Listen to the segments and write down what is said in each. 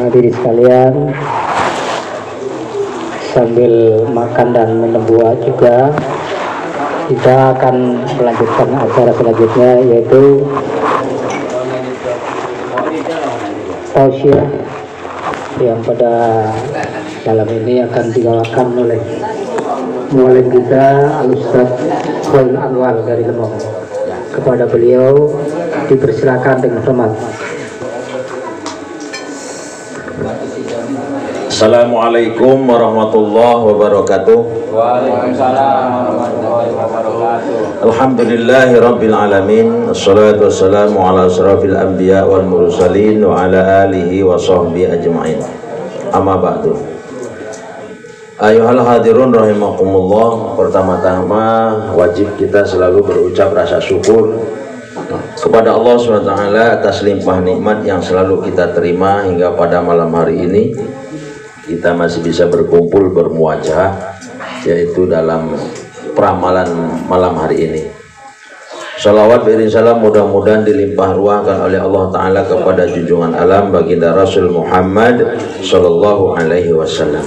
hadirin sekalian, sambil makan dan minum buah juga, kita akan melanjutkan acara selanjutnya, yaitu tausiah yang pada malam ini akan dibawakan oleh muallim kita Al-Ustaz Khairul Anwar dari Lemong. Kepada beliau dipersilakan dengan hormat. Assalamualaikum warahmatullahi wabarakatuh. Waalaikumsalam warahmatullahi wabarakatuh. Alhamdulillahi rabbil alamin. Assalatu wassalamu ala asrafil anbiya wal mursalin wa ala alihi wa sahbihi ajma'in. Amma ba'du. Ayuhal hadirun rahimakumullah. Pertama-tama wajib kita selalu berucap rasa syukur kepada Allah SWT atas limpah nikmat yang selalu kita terima hingga pada malam hari ini. Kita masih bisa berkumpul bermuajah, yaitu dalam peramalan malam hari ini. Salawat beriring salam mudah-mudahan dilimpah ruahkan oleh Allah Ta'ala kepada junjungan alam baginda Rasul Muhammad Sallallahu Alaihi Wasallam.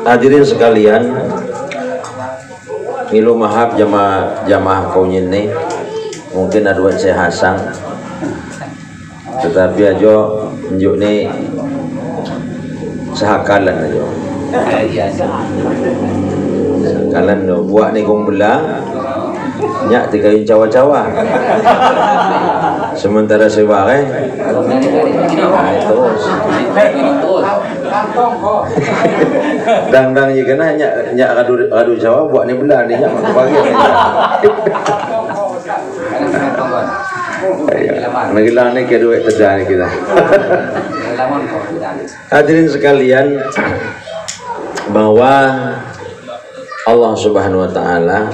Hadirin sekalian, ngilu mahab jamaah kaunin nih, mungkin ada saya hasang, tetapi aja njuk nih sahakalan aja. Sahakalan do buat ni kong belang nyak tigayun cawa-cawa. Sementara sebare terus dang-dang je kena nyak adu cawa buat ni belang ni nyak bagi. Nagilang ni kedua terjadi kita. Hadirin sekalian, bahwa Allah Subhanahu wa Ta'ala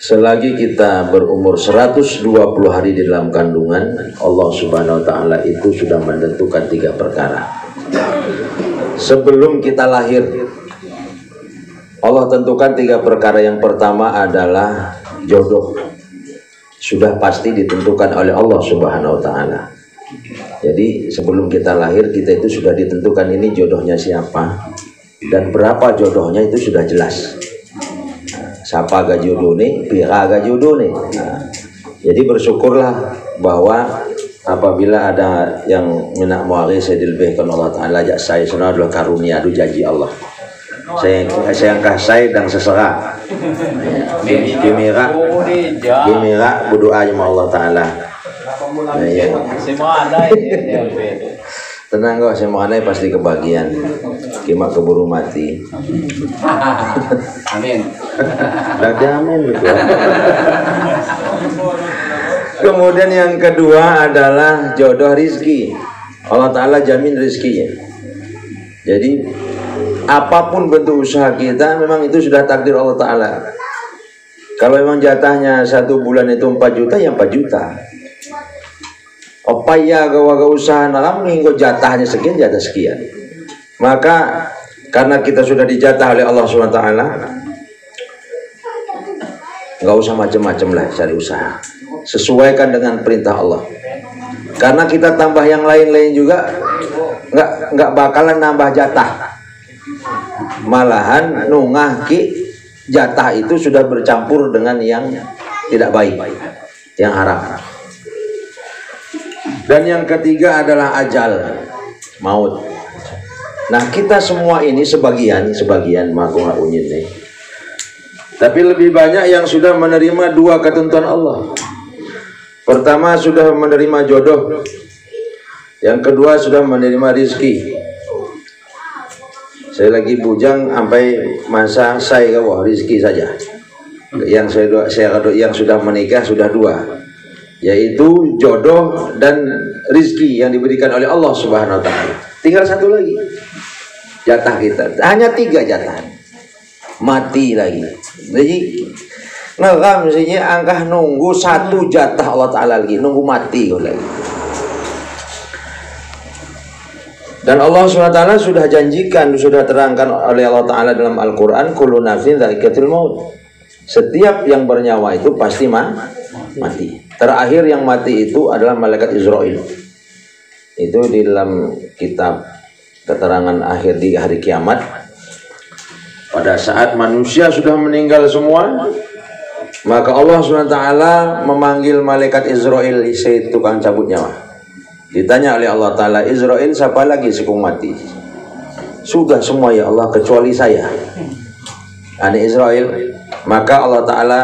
selagi kita berumur 120 hari di dalam kandungan, Allah Subhanahu wa Ta'ala itu sudah menentukan 3 perkara. Sebelum kita lahir, Allah tentukan 3 perkara. Yang pertama adalah jodoh. Sudah pasti ditentukan oleh Allah Subhanahu wa Ta'ala. Jadi sebelum kita lahir, kita itu sudah ditentukan ini jodohnya siapa dan berapa jodohnya itu sudah jelas. Siapa agak jodoh nih, pira agak jodoh nih. Jadi bersyukurlah bahwa apabila ada yang minak muari saya dilebihkan Allah Ta'ala, ajak saya sana adalah karunia, aduh janji Allah. Saya angkah saya dan sesera. Gimira berdoa sama Allah Ta'ala. Semua ada Tenang kok, semua ada pasti kebagian. Kimak keburu mati. Amin. Lagi amin betul. Kemudian yang kedua adalah jodoh rizki. Allah Ta'ala jamin rizkinya. Jadi apapun bentuk usaha kita, memang itu sudah takdir Allah Ta'ala. Kalau memang jatahnya 1 bulan itu 4 juta, ya 4 juta. Apa ya gawaga usaha nalam hingga jatahnya sekian, jatah sekian. Maka karena kita sudah dijatah oleh Allah SWT, nggak usah macam-macam lah cari usaha. Sesuaikan dengan perintah Allah. Karena kita tambah yang lain-lain juga, nggak bakalan nambah jatah. Malahan nungah ki jatah itu sudah bercampur dengan yang tidak baik, yang haram. Dan yang ketiga adalah ajal, maut. Nah, kita semua ini sebagian makunga unyin nih. Tapi lebih banyak yang sudah menerima 2 ketentuan Allah. Pertama sudah menerima jodoh, yang kedua sudah menerima rizki. Saya lagi bujang sampai masa saya kawah rizki saja. Yang yang sudah menikah sudah 2, yaitu jodoh dan rizki yang diberikan oleh Allah Subhanahu wa Ta'ala. Tinggal 1 lagi jatah kita, hanya 3 jatah, mati lagi. Jadi ngeram misalnya angkah nunggu 1 jatah Allah Ta'ala lagi, nunggu mati lagi. Dan Allah SWT sudah janjikan, sudah terangkan oleh Allah Ta'ala dalam Al-Quran, kullu nafsin dha'iqatul maut. Setiap yang bernyawa itu pasti mati. Terakhir yang mati itu adalah malaikat Israil. Itu di dalam kitab keterangan akhir di hari kiamat. Pada saat manusia sudah meninggal semua, maka Allah SWT memanggil malaikat Israil, si tukang cabut nyawa. Ditanya oleh Allah Ta'ala, Israil siapa lagi sekung mati? Sudah semua ya Allah kecuali saya, ani Israil. Maka Allah Ta'ala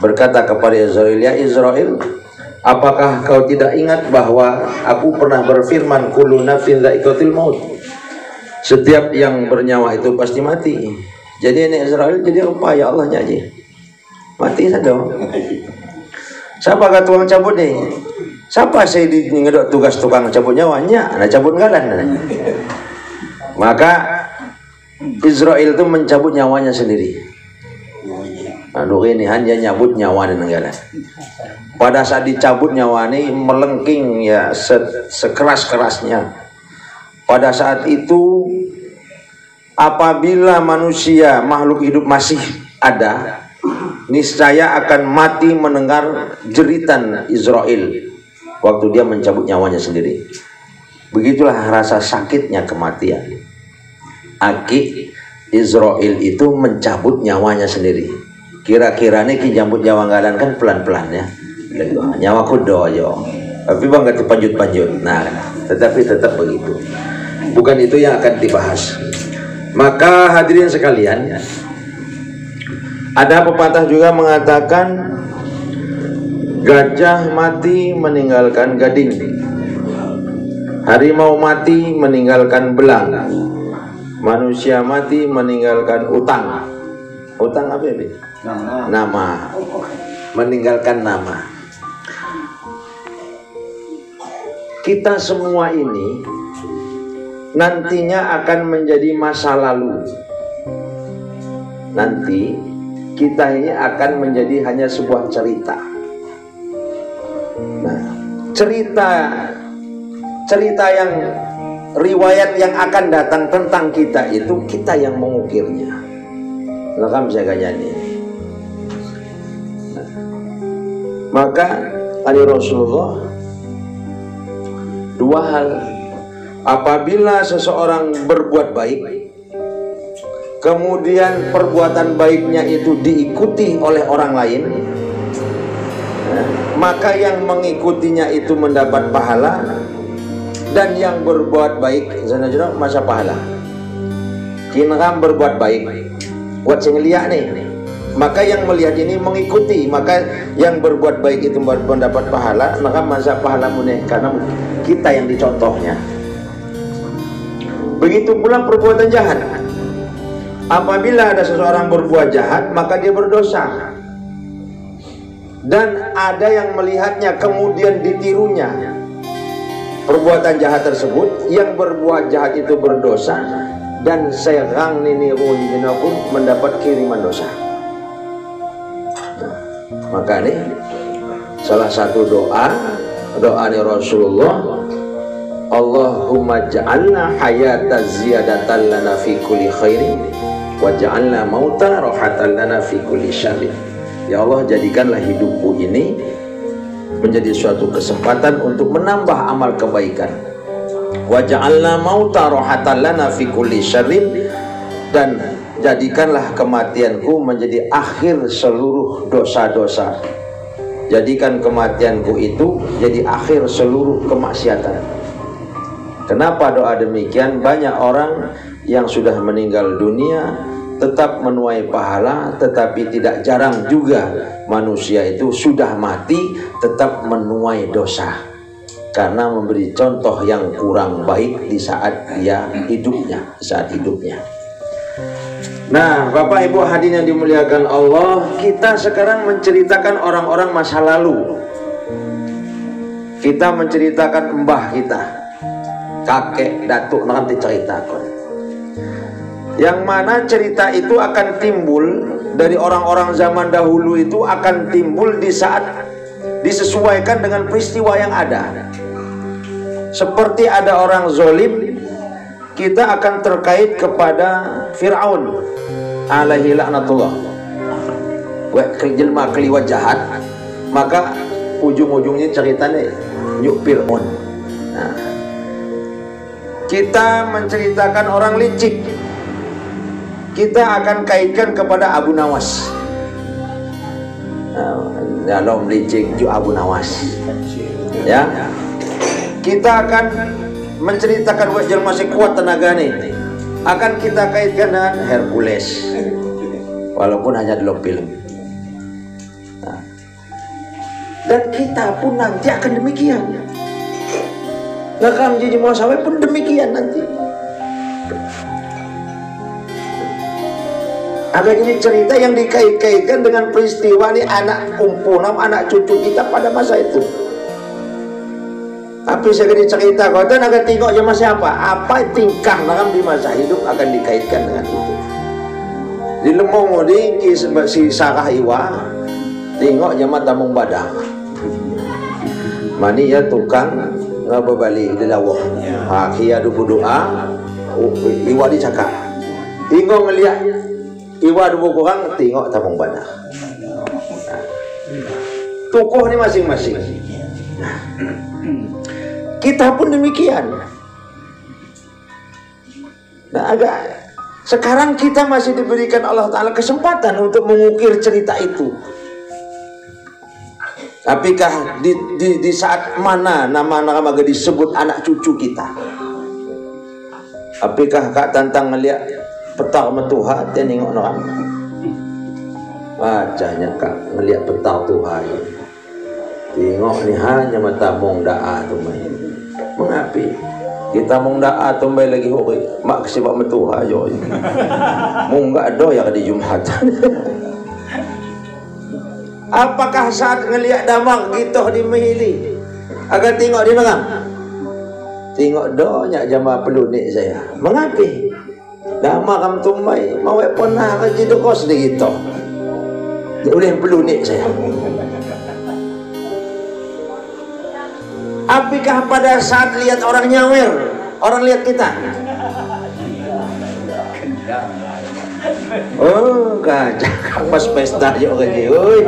berkata kepada Israil, ya Israil, apakah kau tidak ingat bahwa aku pernah berfirman, kullu nafsin dha'iqatul maut, setiap yang bernyawa itu pasti mati. Jadi ini Israil jadi apa ya Allah nyaji mati saja. Siapa kata tukang cabut nih? Siapa saya di ngedok tugas tukang cabut nyawanya? Nah cabut galan. Maka Israil itu mencabut nyawanya sendiri. Aduh ini hanya nyabut nyawa dan negara. Pada saat dicabut nyawa ini melengking ya sekeras-kerasnya. Pada saat itu apabila manusia makhluk hidup masih ada, niscaya akan mati mendengar jeritan Israil waktu dia mencabut nyawanya sendiri. Begitulah rasa sakitnya kematian. Aki Israil itu mencabut nyawanya sendiri. Kira-kira ini kijambut nyawa galan kan pelan-pelan ya. Nyawa kudo aja. Tapi bang gak panjut-panjut. Nah, tetapi tetap begitu. Bukan itu yang akan dibahas. Maka hadirin sekalian, ada pepatah juga mengatakan gajah mati meninggalkan gading, harimau mati meninggalkan belang, manusia mati meninggalkan utang. Utang apa ya? Nama. Meninggalkan nama. Kita semua ini nantinya akan menjadi masa lalu. Nanti kita ini akan menjadi hanya sebuah cerita. Nah, cerita yang riwayat yang akan datang tentang kita itu kita yang mengukirnya. Lakam saya kanyani. Nah, maka Ali Rasulullah dua hal. Apabila seseorang berbuat baik, kemudian perbuatan baiknya itu diikuti oleh orang lain, maka yang mengikutinya itu mendapat pahala, dan yang berbuat baik zanajra masa pahala. Kinram berbuat baik, buat sing lihat nih, maka yang melihat ini mengikuti, maka yang berbuat baik itu mendapat pahala, maka masa pahala muneh karena kita yang dicontohnya. Begitu pula perbuatan jahat. Apabila ada seseorang berbuat jahat, maka dia berdosa. Dan ada yang melihatnya kemudian ditirunya perbuatan jahat tersebut, yang berbuat jahat itu berdosa, dan serang nini ruhina pun mendapat kiriman dosa. Nah, maka nih salah satu doa ni Rasulullah, Allahumma ja'alna hayata ziyadatan lana fi kulli khairin wa ja'alna mauta rahatan lana fi kulli syarrin. Ya Allah, jadikanlah hidupku ini menjadi suatu kesempatan untuk menambah amal kebaikan. Wa ja'alna mauta rahatan lana fi kulli syarrin, dan jadikanlah kematianku menjadi akhir seluruh dosa-dosa. Jadikan kematianku itu jadi akhir seluruh kemaksiatan. Kenapa doa demikian? Banyak orang yang sudah meninggal dunia tetap menuai pahala, tetapi tidak jarang juga manusia itu sudah mati tetap menuai dosa karena memberi contoh yang kurang baik di saat dia hidupnya, Nah, Bapak Ibu hadirin yang dimuliakan Allah, kita sekarang menceritakan orang-orang masa lalu. Kita menceritakan mbah kita, kakek, datuk, nanti ceritakan. Yang mana cerita itu akan timbul dari orang-orang zaman dahulu, itu akan timbul di saat disesuaikan dengan peristiwa yang ada. Seperti ada orang zolim, kita akan terkait kepada Fir'aun alaihi laknatullah. Jelma keliwat jahat, maka ujung-ujungnya ceritanya Yuk Fir'aun. Nah, kita menceritakan orang licik, kita akan kaitkan kepada Abu Nawas. Dalam licik Ju Abu Nawas, ya. Kita akan menceritakan wajar masih kuat tenaga nih, akan kita kaitkan dengan Hercules, walaupun hanya dalam film. Nah, dan kita pun nanti akan demikian. Nakam Jiji Muasawe pun demikian nanti. Agak jadi cerita yang dikait-kaitkan dengan peristiwa ini anak kumpulan, anak cucu kita pada masa itu. Tapi segini cerita kau dan agak tengok zaman siapa, apa tingkah nakam di masa hidup akan dikaitkan dengan itu. Di lemong di si Sarah Iwa, tengok zaman Tamung Badang. Mani ya tukang ngababali di lawah. Hakia du doa, Iwa dicakap. Tengok ngeliat Iwa dua kurang, tengok Tamung Badang. Tokoh ini masing-masing. Kita pun demikian. Nah, agak sekarang kita masih diberikan Allah Ta'ala kesempatan untuk mengukir cerita itu. Apakah di saat mana nama-nama disebut anak cucu kita? Apakah Kak Tantang ngeliat petak metuha dia nengok orang? Wajahnya Kak ngeliat petak Tuhan. Tengok ni hanya mata mong da'a tu main. Mengapi kita mong da'a tu main lagi hori mak sebab metuha jo. Mong enggak ada yang di Jumatan. Apakah saat ngelihat damang gitu di Mehili agak tengok di mana? Tengok doanya jamaah pelunik saya. Mengapi? Damang kam tumbai mau pernah kerja dokos di gitu. Dia boleh pelunik saya. Apakah pada saat lihat orang nyawer, orang lihat kita? Oh, kacang pas pesta juga kerja. Oi,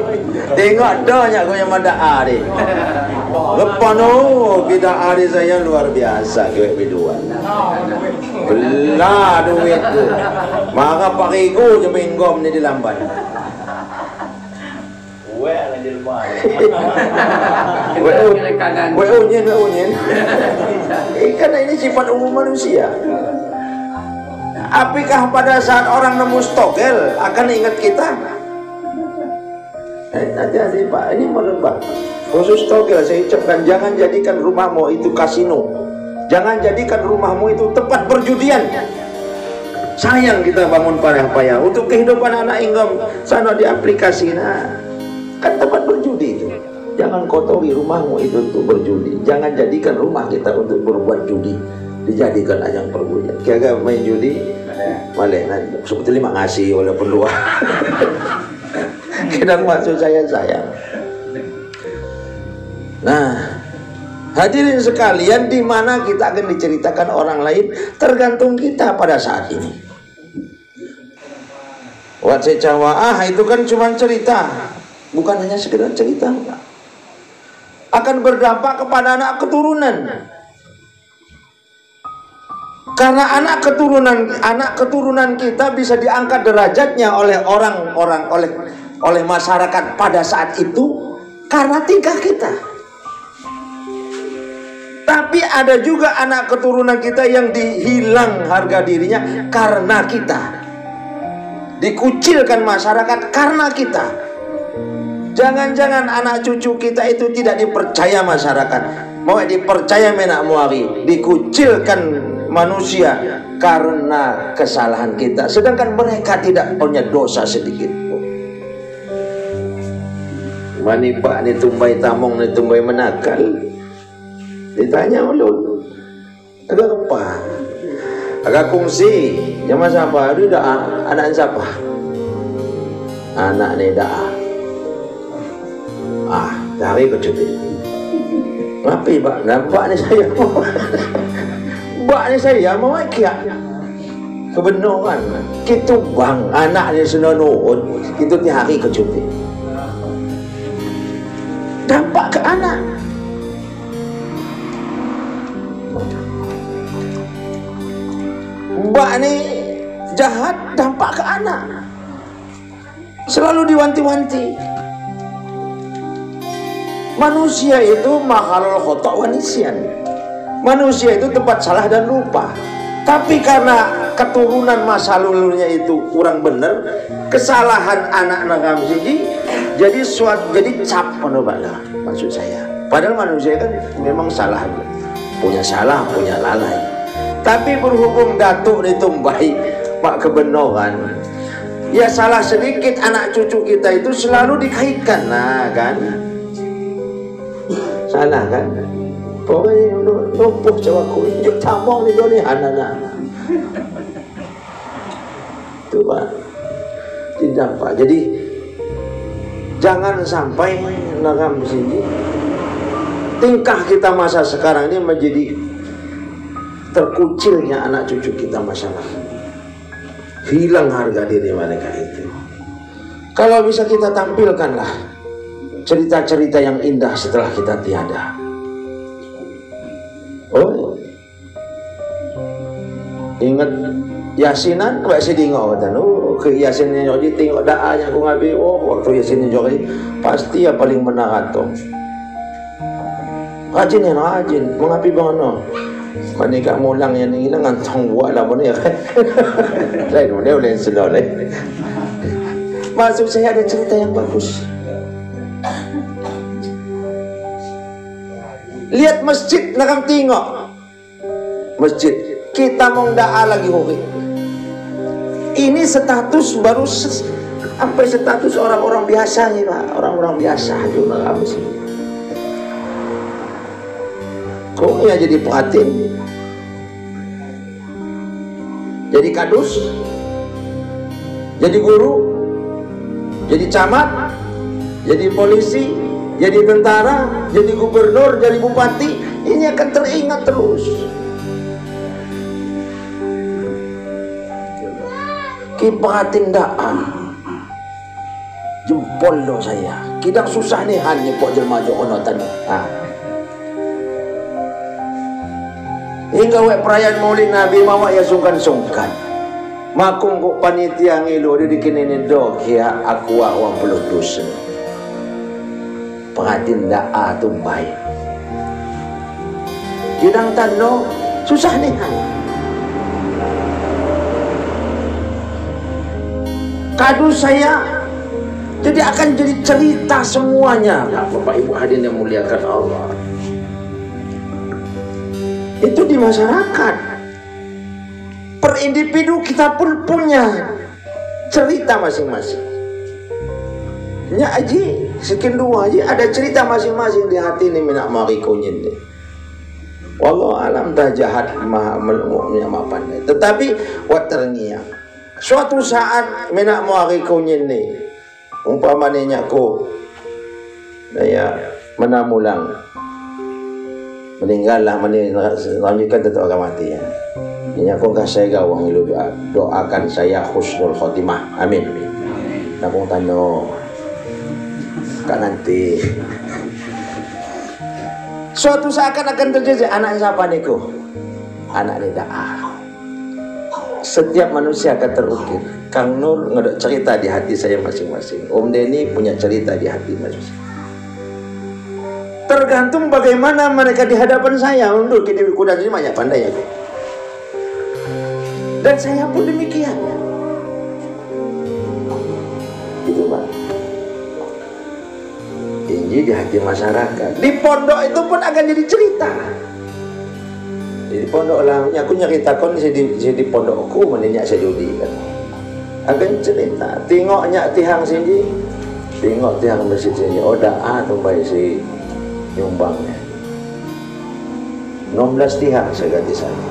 tengok doanya gue yang ada hari. Lepas kita hari saya luar biasa gue biduan. Belah duit tu. Maka pakiku je minggom ni di lamban. Weunyen. Karena ini sifat umum manusia. Apakah pada saat orang nemu stogel akan ingat kita? Hati-hati Pak, ini merebak. Khusus stogel saya ucapkan, jangan jadikan rumahmu itu kasino. Jangan jadikan rumahmu itu tempat perjudian. Sayang kita bangun payah-payah untuk kehidupan anak inggom sana di aplikasi. Nah, kan tempat berjudi itu. Jangan kotori rumahmu itu untuk berjudi. Jangan jadikan rumah kita untuk berbuat judi. Dijadikan ajang perbudian. Kagak main judi, malah nanti sebetulnya makasih walaupun luar. Kadang maksud saya sayang. Nah, hadirin sekalian, di mana kita akan diceritakan orang lain tergantung kita pada saat ini. Wat secawa itu kan cuma cerita, bukan hanya sekedar cerita. Akan berdampak kepada anak keturunan. Karena anak keturunan kita bisa diangkat derajatnya oleh orang-orang, oleh masyarakat pada saat itu karena tingkah kita. Tapi ada juga anak keturunan kita yang dihilang harga dirinya karena kita. Dikucilkan masyarakat karena kita. Jangan-jangan anak cucu kita itu tidak dipercaya masyarakat. Mau dipercaya menak muari, dikucilkan manusia karena kesalahan kita, sedangkan mereka tidak punya dosa sedikit pun. Mani Pak ni tumbai tamong ni tumbai menakal. Ditanya ulun, agak apa? Agak kongsi. Jama siapa? Aduh dah anak siapa? Anak ni dah. Dari kecuti. Ngapi Pak? Nampak ni saya. Mbak ni saya mau kia kebenaran kita bang anak ni senonoon kita ti hari kecuti dampak ke anak. Mbak ini jahat, dampak ke anak. Selalu diwanti-wanti. Manusia itu makhluk khotok wa nisyan. Manusia itu tempat salah dan lupa. Tapi karena keturunan masa lalunya itu kurang benar, kesalahan anak nakam siji jadi cap menobaklah maksud saya. Padahal manusia kan memang salah, punya lalai. Tapi berhubung datuk ditumbai mak kebenaran, ya salah sedikit anak cucu kita itu selalu dikaitkan, nah kan, salah kan. Pokoknya lumpuh cawaku, injuk tamong ni doni anak-anak. Itu Pak, tidak Pak. Jadi jangan sampai nakam di sini tingkah kita masa sekarang ini menjadi terkucilnya anak cucu kita masalah. Hilang harga diri mereka itu. Kalau bisa kita tampilkanlah cerita-cerita yang indah setelah kita tiada. Oh, ingat Yasinan, kau si tengok kata, ke Yasinnya jadi tengok daanya aku ngabi, waktu Yasinnya jadi pasti yang paling benar atau rajin ya rajin, mengapi bang manika mulang yang ini ngantong buat lah pun ya. Saya dia boleh sedar leh. Maksud saya ada cerita yang bagus. Lihat masjid nakam tengok masjid kita mau da'a lagi hoki. Ini status baru sampai status orang-orang biasa nih Pak, orang-orang biasa juga apa sih? Kok ya jadi pehatin, jadi kadus, jadi guru, jadi camat, jadi polisi, jadi tentara, jadi gubernur, jadi bupati, ini akan teringat terus. Kipatin da'a jempol lo saya. Kidang susah nih hanya pok jelma jo onotan. Hingga wek perayaan Maulid Nabi mawa ya sungkan-sungkan. Makung kok panitia ngilu di dikinin do kia aku awang peludus. Pengatin da'a tumbai. Kidang tano susah nih hanya. Kado saya jadi akan jadi cerita semuanya. Bapak Ibu hadirin yang muliakan Allah, itu di masyarakat per individu kita pun punya cerita masing-masing. Nya aji sekian dua aji ada cerita masing-masing di hati ini minak mari kunyin deh. Wallahu alam dah jahat maha melumuknya maha pandai. Tetapi waternya suatu saat menak muari kunyin ni umpamanya ko daya menamulang meninggal lah melanjutkan tetap akan mati ya. Ini aku kasih gawang ilu doakan saya husnul khotimah, amin. Nakong tano kak nanti suatu saat akan terjadi anak siapa niku, anak ni da'a. Setiap manusia akan terukir. Kang Nur ngedok cerita di hati saya masing-masing. Om Denny punya cerita di hati masing-masing. Tergantung bagaimana mereka di hadapan saya. Untuk kita kuda ini banyak pandai ya. Dan saya pun demikian. Itu Pak. Ini di hati masyarakat. Di pondok itu pun akan jadi cerita. Di pondok lah, aku nyeritakan di pondokku menenyak sejudi kan. Akan cerita, tengoknya tihang sini, tengok tihang masjid sini. Oh da'a tumbai si nyumbangnya. 16 tihang saya ganti sana.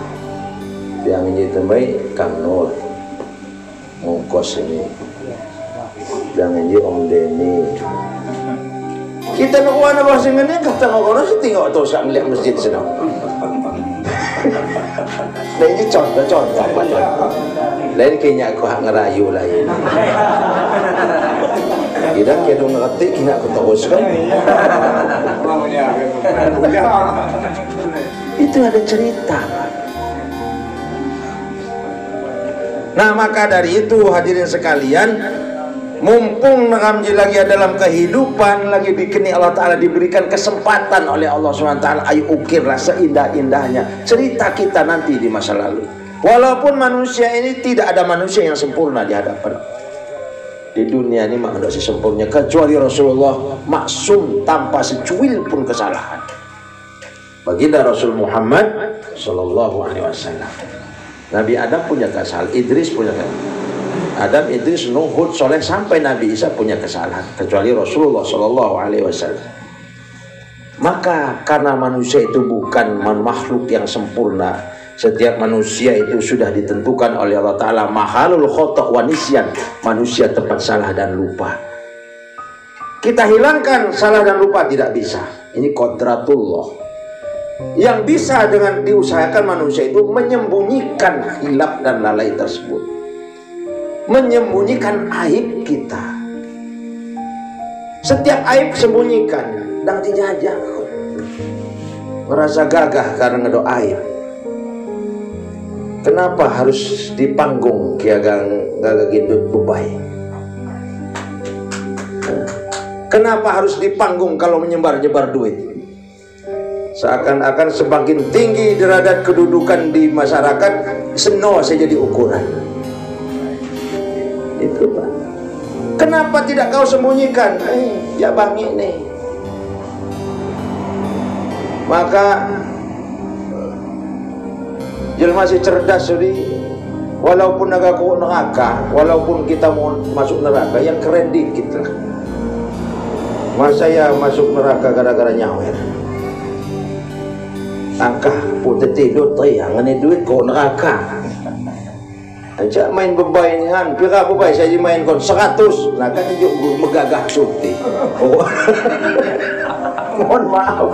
Tihang ini tumbai Kang Nur, ngongkos ini. Tihang ini Om Denny. Kita nak wana bahasa ini kata orang sih tengok tu sak ngeliat masjid sana. Nah ini contoh-contoh lain kayaknya aku hak ngerayu lain. Tidak kira ngerti kena aku teruskan. Itu ada cerita. Nah maka dari itu hadirin sekalian, mumpung lagi dalam kehidupan, lagi dikeni Allah Ta'ala, diberikan kesempatan oleh Allah SWT, ayo ukirlah seindah-indahnya cerita kita nanti di masa lalu. Walaupun manusia ini tidak ada manusia yang sempurna di hadapan di dunia ini, manusia sempurna kecuali Rasulullah, maksum tanpa secuil pun kesalahan. Baginda Rasul Muhammad Sallallahu Alaihi Wasallam, Nabi Adam punya kesalahan, Idris punya kesalahan, Adam, Idris, Nuh, Hud, Soleh sampai Nabi Isa punya kesalahan, kecuali Rasulullah Sallallahu Alaihi Wasallam. Maka karena manusia itu bukan makhluk yang sempurna, setiap manusia itu sudah ditentukan oleh Allah Ta'ala mahalul khotok wa nisyan, manusia tempat salah dan lupa. Kita hilangkan salah dan lupa tidak bisa, ini kodratullah. Yang bisa dengan diusahakan manusia itu menyembunyikan hilaf dan lalai tersebut, menyembunyikan aib kita. Setiap aib sembunyikan dan dijajah, merasa gagah karena ngedo aib. Kenapa harus dipanggung kiagang gagah gitu bebai? Kenapa harus dipanggung kalau menyebar-nyebar duit? Seakan-akan semakin tinggi derajat kedudukan di masyarakat, seno saya jadi ukuran. Itu Pak. Kenapa tidak kau sembunyikan? Ya bang ini. Maka jelma si cerdas jadi, walaupun agak ku neraka, walaupun kita mau masuk neraka, yang keren dikit lah. Masa ya masuk neraka gara-gara nyawer? Angkah putih tidur yang ini duit kau neraka. Aja main bebai ni kan, pira bebai saya main kon 100, nah kan juga megagah suti. Oh. Mohon maaf.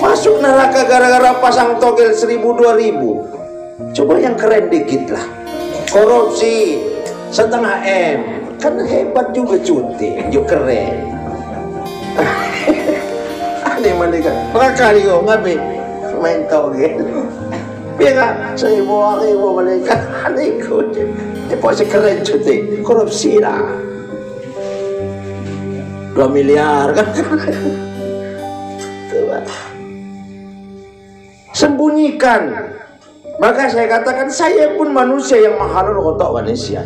Masuk neraka gara-gara pasang togel 1000-2000. Coba yang keren dikit lah. Korupsi setengah M, kan hebat juga cuti, juga keren. Ini malaikat berakali kau ngapain main togel. Biar saya bawa ibu malaikat aneh kau. Dia pasti keren cuti, korupsi lah. 2 miliar kan. Sembunyikan. Maka saya katakan saya pun manusia yang mahalul khotok manusia.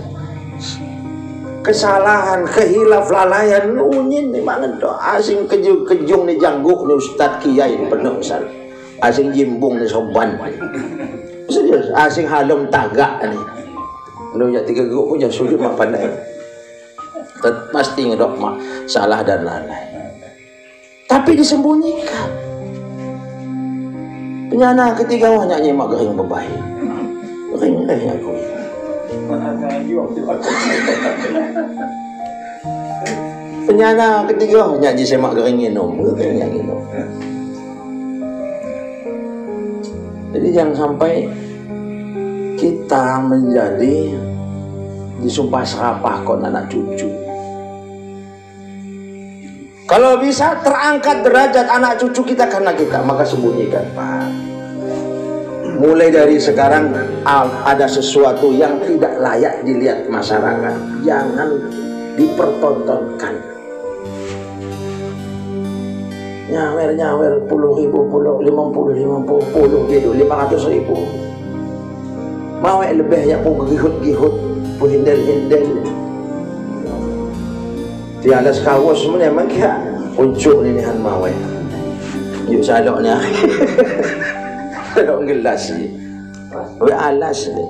Kesalahan, kehilaf, lalaian, nunyin ni mana doa asing kejung ni jangguk ni ustad kiai ni penuh sal. Asing jimbung ni soban. Serius, asing halum tagak ni. Lu ya 3 guk punya sujud mak pandai. Pasti ngedok mak salah dan lalai. Tapi disembunyikan. Penyana ketiga wah nyanyi mak gering bebai. Gering aku. Penyana ketiga nyanyi semak gering minum. Jadi jangan sampai kita menjadi disumpah serapah kon anak cucu. Kalau bisa terangkat derajat anak cucu kita karena kita, maka sembunyikan Pak. Mulai dari sekarang ada sesuatu yang tidak layak dilihat masyarakat, jangan dipertontonkan. Nyawer 10.000, 50.000, 500.000. Mau lebih ya pun gihut-gihut, pun hindel-hindel. Di alas kawas semuanya memang kia puncuk ni han mau. Yuk saloknya. Dok gelas ni. We alas ni.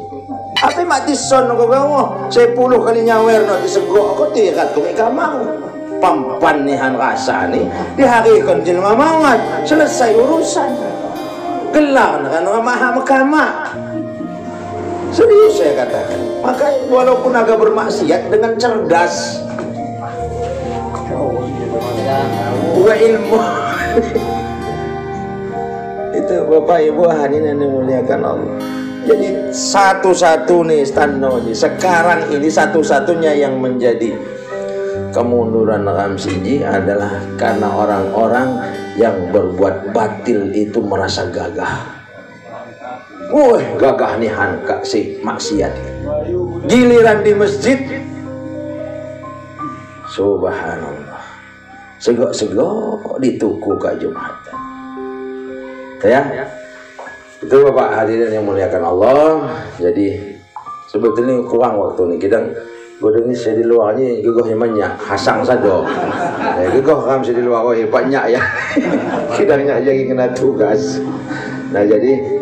Apa mati son ko gawo? 10 kali nyawer no disegok ko tirat ko ikamang. Pampan ni han rasa ni. Di hari kon jeneng mamat selesai urusan. Gelar kan maha mahkamah. Serius saya katakan. Maka walaupun agak bermaksiat dengan cerdas. Wa ilmu. Itu Bapak Ibu hadirin yang dimuliakan Allah. Jadi satu-satu nih stano nih sekarang ini satu-satunya yang menjadi kemunduran Ramsiji adalah karena orang-orang yang berbuat batil itu merasa gagah. Wah, gagah nih hanka si maksiat. Giliran di masjid, subhanallah, segok-segok dituku ke Jumatan. Ya, itu Bapak hadirin yang muliakan Allah. Jadi sebetulnya kurang waktu nih kita. Godongnya saya di luarnya gegohnya banyak, hasang saja. Ya, gegoh kan saya di luar banyak ya. Kidangnya aja kena tugas. Nah jadi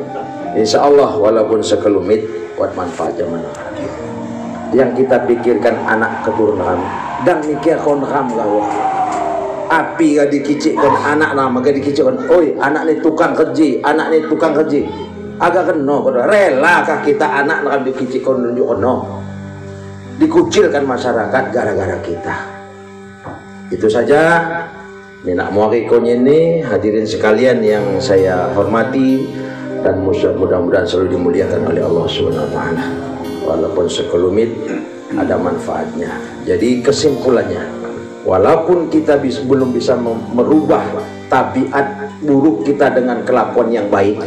insya Allah walaupun sekelumit buat manfaat zaman yang kita pikirkan anak keturunan dan mikir kon ram gawa. Api gak dikicikkan anak nama gak dikicikkan. Oi anak ni tukang kerja, anak ni tukang kerja. Agak kena relakah kita anak nak dikicikkan nunjuk no. Dikucilkan masyarakat gara-gara kita. Itu saja. Minak muarikonya ini hadirin sekalian yang saya hormati dan mudah-mudahan selalu dimuliakan oleh Allah SWT. Walaupun sekelumit ada manfaatnya. Jadi kesimpulannya, walaupun kita belum bisa merubah tabiat buruk kita dengan kelakuan yang baik,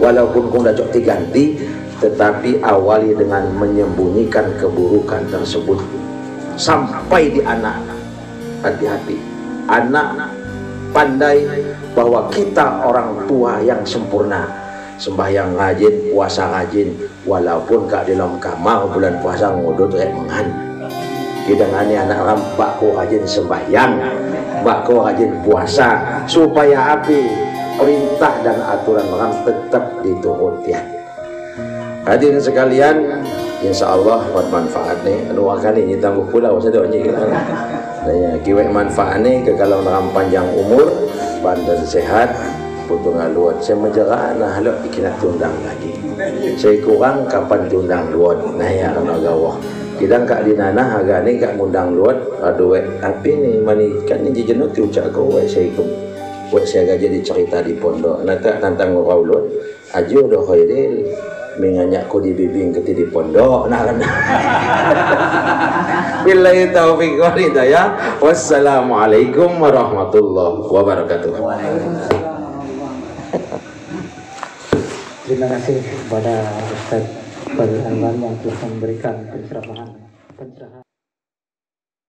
walaupun kau dah cok diganti, tetapi awali dengan menyembunyikan keburukan tersebut sampai di anak. Hati-hati, anak pandai bahwa kita orang tua yang sempurna, sembahyang rajin, puasa rajin, walaupun kat dalam kamar bulan puasa ngodot mengan. Kidangane anak ram bakko rajin sembahyang, bakko rajin puasa, supaya api perintah dan aturan ram tetap dituruti. Hadirin sekalian, insya Allah buat manfaat nih. Dua kali ini tangguh pula, saya doanya kita. Nanya kiwek manfaat nih ke kalau orang panjang umur, badan sehat, putu ngaluat. Saya menjaga nah lo dikira tundang lagi. Saya kurang kapan tundang luat. Nah ya karena gawah. Kita kak di nanah harga nih kak ngundang luat. Aduh tapi nih manikan ini jenuh tiucak kau saya ikut. Buat saya gak jadi cerita di pondok. Nanti tantang ngurau luat. Ajo doh khairil. Menganyak ko di bibing keti di pondok nah kan. Billahi taufiq wal hidayah. Wassalamualaikum warahmatullahi wabarakatuh. Terima kasih kepada Ustaz Fadil Anwar yang telah memberikan pencerahan